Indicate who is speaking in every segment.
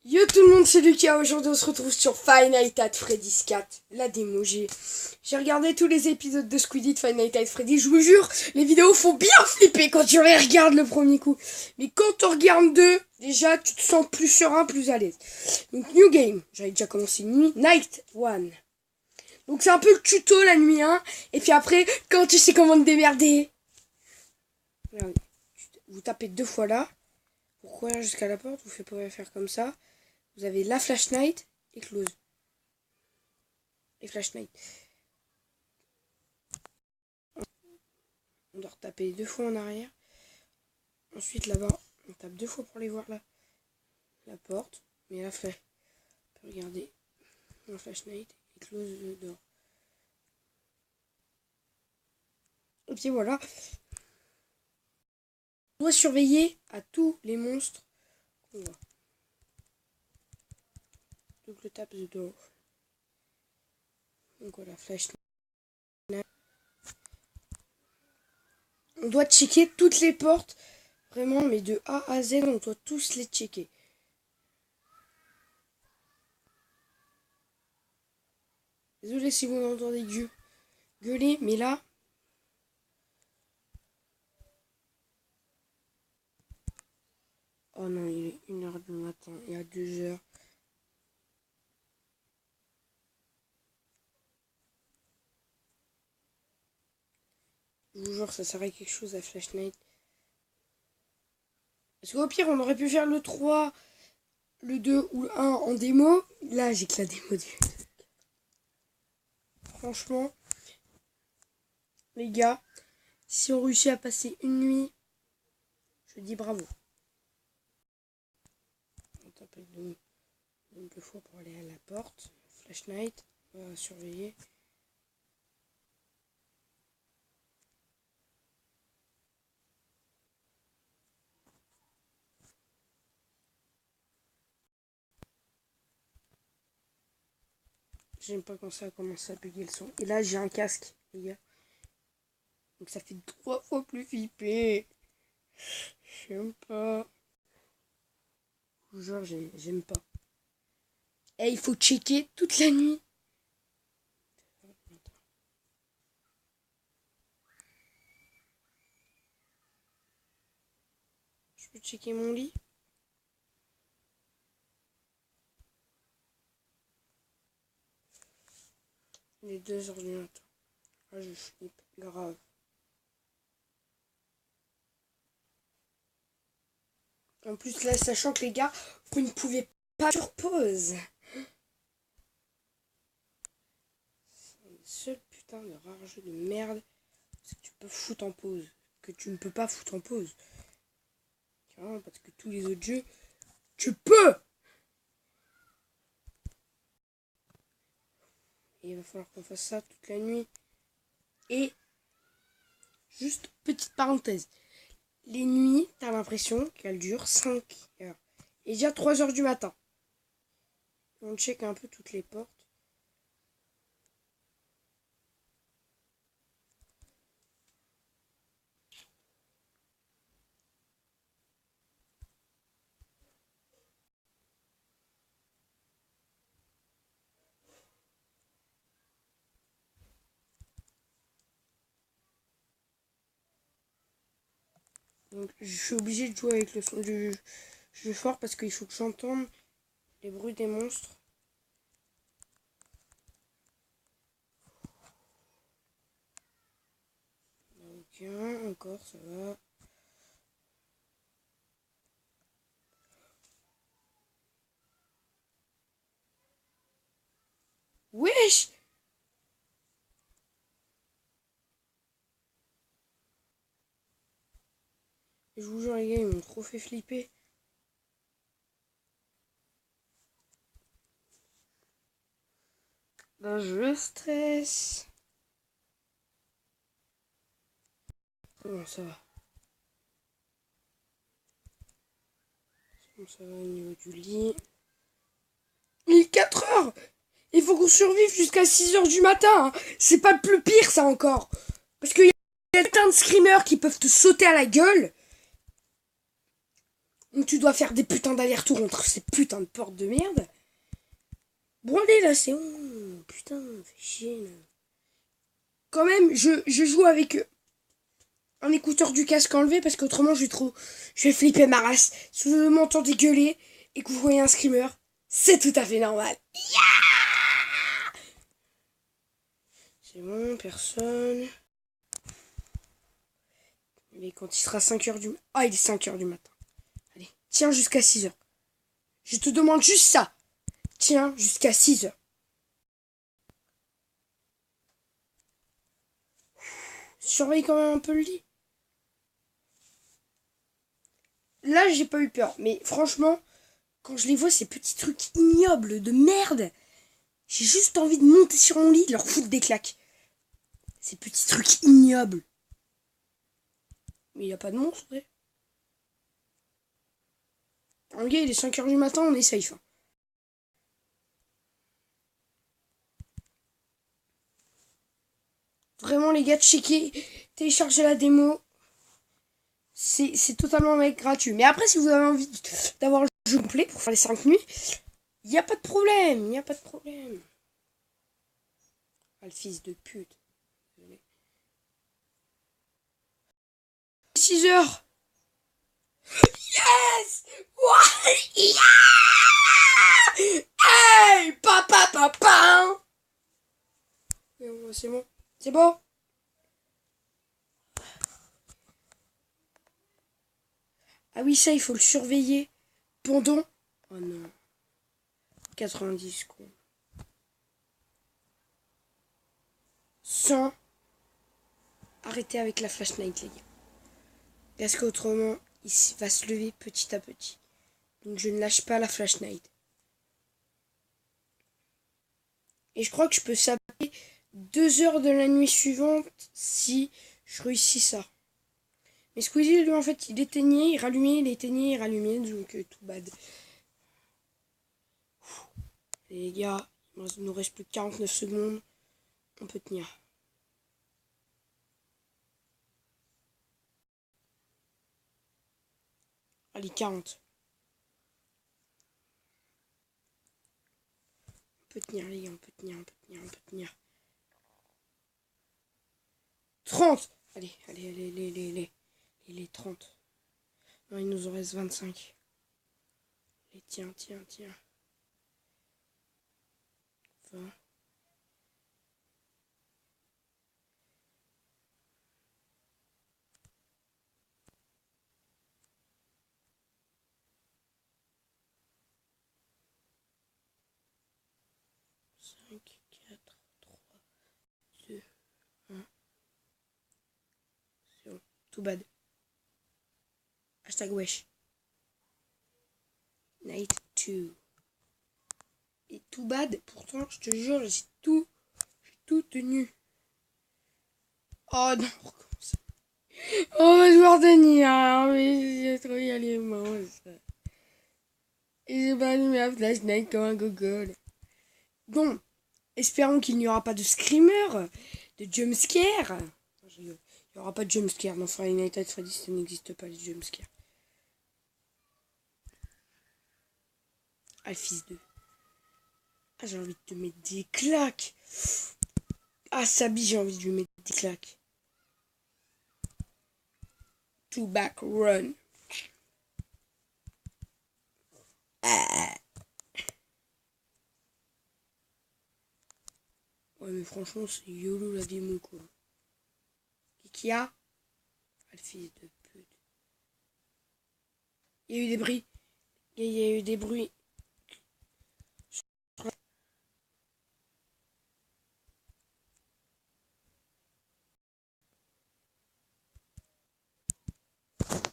Speaker 1: Yo tout le monde, c'est Lucas. Aujourd'hui on se retrouve sur Five Nights at Freddy's 4, la démo. J'ai regardé tous les épisodes de Squid It, Five Nights at Freddy's. Je vous jure, les vidéos font bien flipper quand tu les regardes le premier coup. Mais quand tu regardes deux, déjà tu te sens plus serein, plus à l'aise. Donc New Game, j'avais déjà commencé nuit, Night 1. Donc c'est un peu le tuto la nuit 1. Et puis après, quand tu sais comment te démerder, regardez, vous tapez deux fois là. Pourquoi jusqu'à la porte, vous pouvez faire comme ça. Vous avez la flashlight et close. Et flashlight. On doit retaper deux fois en arrière. Ensuite là-bas, on tape deux fois pour aller voir la porte. Mais la flash. Regardez. La flashlight et close le door. Et puis voilà. On doit surveiller à tous les monstres qu'on voit. Donc le tape the door. Donc voilà, flashlight. On doit checker toutes les portes. Vraiment, mais de A à Z, on doit tous les checker. Désolé si vous m'entendez gueuler, mais là... Oh non, il est 1h du matin, il y a 2h. Je vous jure, ça serait quelque chose à Flash Night. Parce qu'au pire, on aurait pu faire le 3, le 2 ou le 1 en démo. Là, j'ai que la démo du... Franchement, les gars, si on réussit à passer une nuit, je dis bravo. On tape deux fois pour aller à la porte. Flash Night, on va surveiller. J'aime pas quand ça commence à bugger le son. Et là, j'ai un casque, les gars. Donc ça fait 3 fois plus flipper. J'aime pas. Je vous jure, j'aime pas. Et il faut checker toute la nuit. Je peux checker mon lit. Il est 2h du matin. Ah, je flippe grave. En plus, là, sachant que les gars, vous ne pouvez pas sur pause. C'est un seul putain de rare jeu de merde. Parce que tu peux foutre en pause. Que tu ne peux pas foutre en pause. Carrément, parce que tous les autres jeux, tu peux. Et il va falloir qu'on fasse ça toute la nuit. Et, juste petite parenthèse. Les nuits, t'as l'impression qu'elles durent 5 heures. Et déjà 3 heures du matin. On check un peu toutes les portes. Donc je suis obligé de jouer avec le son du jeu fort parce qu'il faut que j'entende les bruits des monstres. Aucun, encore, ça va. Wesh! Je vous jure les gars, ils m'ont trop fait flipper. Là je stresse. Bon ça va. Bon, ça va au niveau du lit. Il est 4 heures! Il faut qu'on survive jusqu'à 6 heures du matin. Hein. C'est pas le plus pire ça encore. Parce qu'il y a plein de screamers qui peuvent te sauter à la gueule. Donc tu dois faire des putains d'allers-retours entre ces putains de portes de merde. Bon allez là, c'est bon. Putain, fais chier là. Quand même, je joue avec un écouteur du casque enlevé parce qu'autrement je vais flipper ma race. Si vous m'entendez gueuler et que vous voyez un screamer, c'est tout à fait normal. Yeah, c'est bon, personne. Mais quand il sera 5h du matin. Ah, il est 5h du matin. Allez, tiens jusqu'à 6h. Je te demande juste ça. Tiens jusqu'à 6h. Surveille quand même un peu le lit. Là, j'ai pas eu peur. Mais franchement, quand je les vois, ces petits trucs ignobles de merde, j'ai juste envie de monter sur mon lit et de leur foutre des claques. Ces petits trucs ignobles. Mais il n'y a pas de monstre, ouais. Ok, il est 5h du matin, on est safe. Hein. Vraiment, les gars, checkez, téléchargez la démo. C'est totalement mec gratuit. Mais après, si vous avez envie d'avoir le jeu complet pour faire les 5 nuits, il n'y a pas de problème. Il n'y a pas de problème. Ah, le fils de pute. 6h. Yes! What? Yeah! Hey! Papa, papa! C'est bon. C'est bon? Ah oui, ça, il faut le surveiller pendant... Oh non. 90 quoi. Sans arrêter avec la flashlight, les gars. Parce qu'autrement, il va se lever petit à petit. Donc je ne lâche pas la flashlight. Et je crois que je peux s'appeler 2 heures de la nuit suivante si je réussis ça. Mais Squeezie, lui, en fait, il éteignait, il rallumait, il éteignait, il rallumait, donc tout bad. Et les gars, il nous reste plus que 49 secondes. On peut tenir. Allez, 40. On peut tenir, les gars, on peut tenir, on peut tenir, on peut tenir. 30. Allez, allez, allez, allez, allez, allez. Il est 30. Non, il nous en reste 25. Allez, tiens, tiens, tiens. 20. Cinq, 4, 3, 2, 1. C'est bon. Tout bad. Hashtag wesh. Night 2. Et tout bad, pourtant, je te jure, j'ai tout tenu. Oh non, oh, je vais retenir, hein, mais j'ai trop y aller, moi. Et j'ai pas allumé la flashlight comme un gogol. Bon, espérons qu'il n'y aura pas de screamer, de jumpscare. Il n'y aura pas de jumpscare dans Five Nights at Freddy's, ça n'existe pas les jumpscares. Ah, le fils de... Ah, j'ai envie de te mettre des claques. Ah, Sabi, j'ai envie de lui mettre des claques. Two back run. Ah. Ouais, mais franchement, c'est YOLO la démo, quoi. Qui a? Ah, le fils de pute. Il y a eu des bruits. Il y a eu des bruits.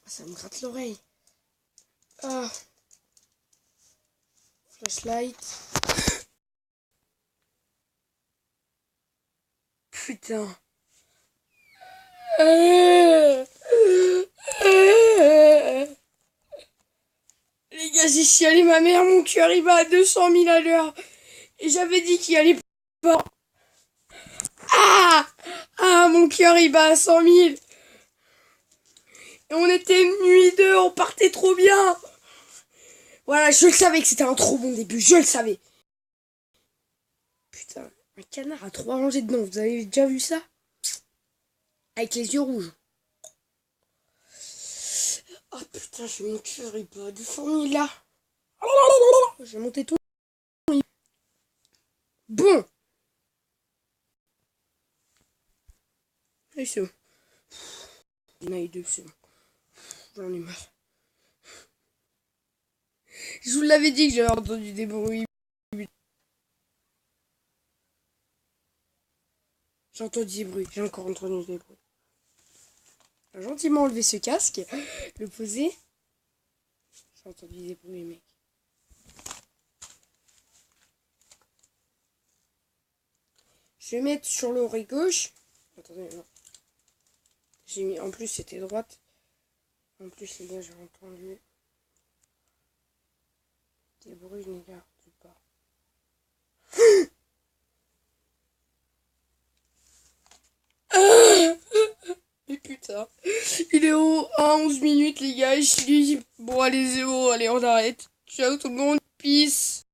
Speaker 1: Ça me gratte l'oreille. Ah. Flashlight. Putain. Les gars, j'ai chialé ma mère, mon cœur il va à 200 000 à l'heure. Et j'avais dit qu'il allait pas. Ah! Ah, mon cœur il bat à 100 000. Et on était nuit 2, on partait trop bien. Voilà, je le savais que c'était un trop bon début, je le savais. Putain, un canard à 3 rangées dedans, vous avez déjà vu ça? Avec les yeux rouges. Oh putain, mon cœur, il peut descendre là. J'ai monté tout. Bon. Et c'est bon. Il y en a eu deux, c'est bon. J'en ai marre. Je vous l'avais dit que j'avais entendu des bruits. J'ai entendu des bruits, j'ai encore entendu des bruits. J'ai gentiment enlevé ce casque, le poser. J'ai entendu des bruits, mec. Je vais mettre sur l'oreille gauche. Attendez, non. J'ai mis, en plus c'était droite. En plus les gars, j'ai entendu des bruits, les gars, du pas. Mais putain, il est à 11 minutes les gars, je suis... Bon allez, zéro, allez on arrête. Ciao tout le monde, peace.